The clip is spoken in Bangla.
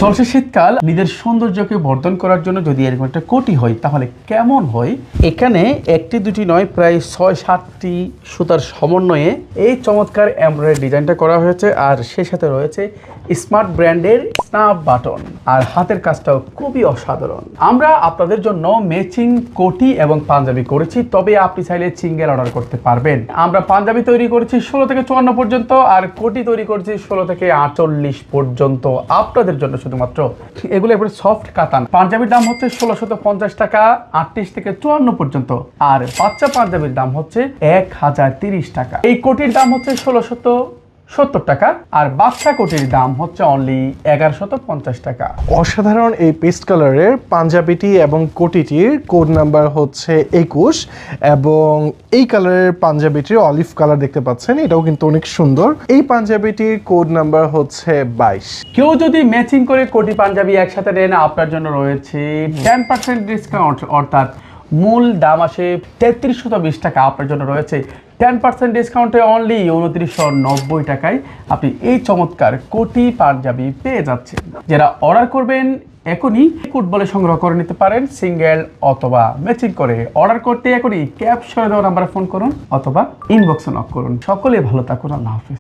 চলছে শীতকাল, নিজের সৌন্দর্যকে বর্ধন করার জন্য যদি এরকম একটা কোটি হয় তাহলে কেমন হয়। এখানে একটি দুটি নয়, প্রায় ৬-৭টি সুতার সমন্বয়ে এই চমৎকার এমব্রয়ডারি ডিজাইনটা করা হয়েছে। আর সেই সাথে রয়েছে স্মার্ট ব্র্যান্ডের স্ন্যাপ বাটন, আর হাতের কাজটাও খুবই অসাধারণ। আমরা আপনাদের জন্য ম্যাচিং কোটি এবং পাঞ্জাবি করেছি, তবে আপনি চাইলে সিঙ্গেল অর্ডার করতে পারবেন। আমরা পাঞ্জাবি তৈরি করেছি ১৬ থেকে ৫৪ পর্যন্ত, আর কোটি তৈরি করেছি ১৬ থেকে ৪৮ পর্যন্ত আপনাদের জন্য শুধুমাত্র। এগুলো একবারে সফট কাতান। পাঞ্জাবির দাম হচ্ছে ১৬৫০ টাকা ৩৮ থেকে ৫৪ পর্যন্ত, আর বাচ্চা পাঞ্জাবির দাম হচ্ছে ১০৩০ টাকা। এই কোটির দাম হচ্ছে ১৬৭০ টাকা, আর বাচ্চা কোটির দাম হচ্ছে অনলি ১১৫০ টাকা। অসাধারণ এই পেস্ট কালারের পাঞ্জাবিটি এবং কোটিটির কোড নাম্বার হচ্ছে ২১, এবং এই কালারের পাঞ্জাবিটির অলিভ কালার দেখতে পাচ্ছেন, এটাও কিন্তু অনেক সুন্দর। এই পাঞ্জাবিটির কোড নাম্বার হচ্ছে ২২। কেউ যদি ম্যাচিং করে কোটি পাঞ্জাবি একসাথে নেন, আপনার জন্য রয়েছে 10% ডিসকাউন্ট, অর্থাৎ মূল দাম আসে ৩৩২০ টাকা, আপনার জন্য রয়েছে 10% ডিসকাউন্টে অনলি ২৯৯০ টাকায় আপনি এই চমৎকার কোটি পাঞ্জাবি পেয়ে যাচ্ছেন। যারা অর্ডার করবেন এখনই কোড বলে সংগ্রহ করে নিতে পারেন, সিঙ্গেল অথবা ম্যাচিং করে। অর্ডার করতে এখনই ক্যাপশনে দেওয়া নাম্বারে ফোন করুন অথবা ইনবক্সে নক করুন। সকলে ভালো থাকুন, আল্লাহ হাফেজ।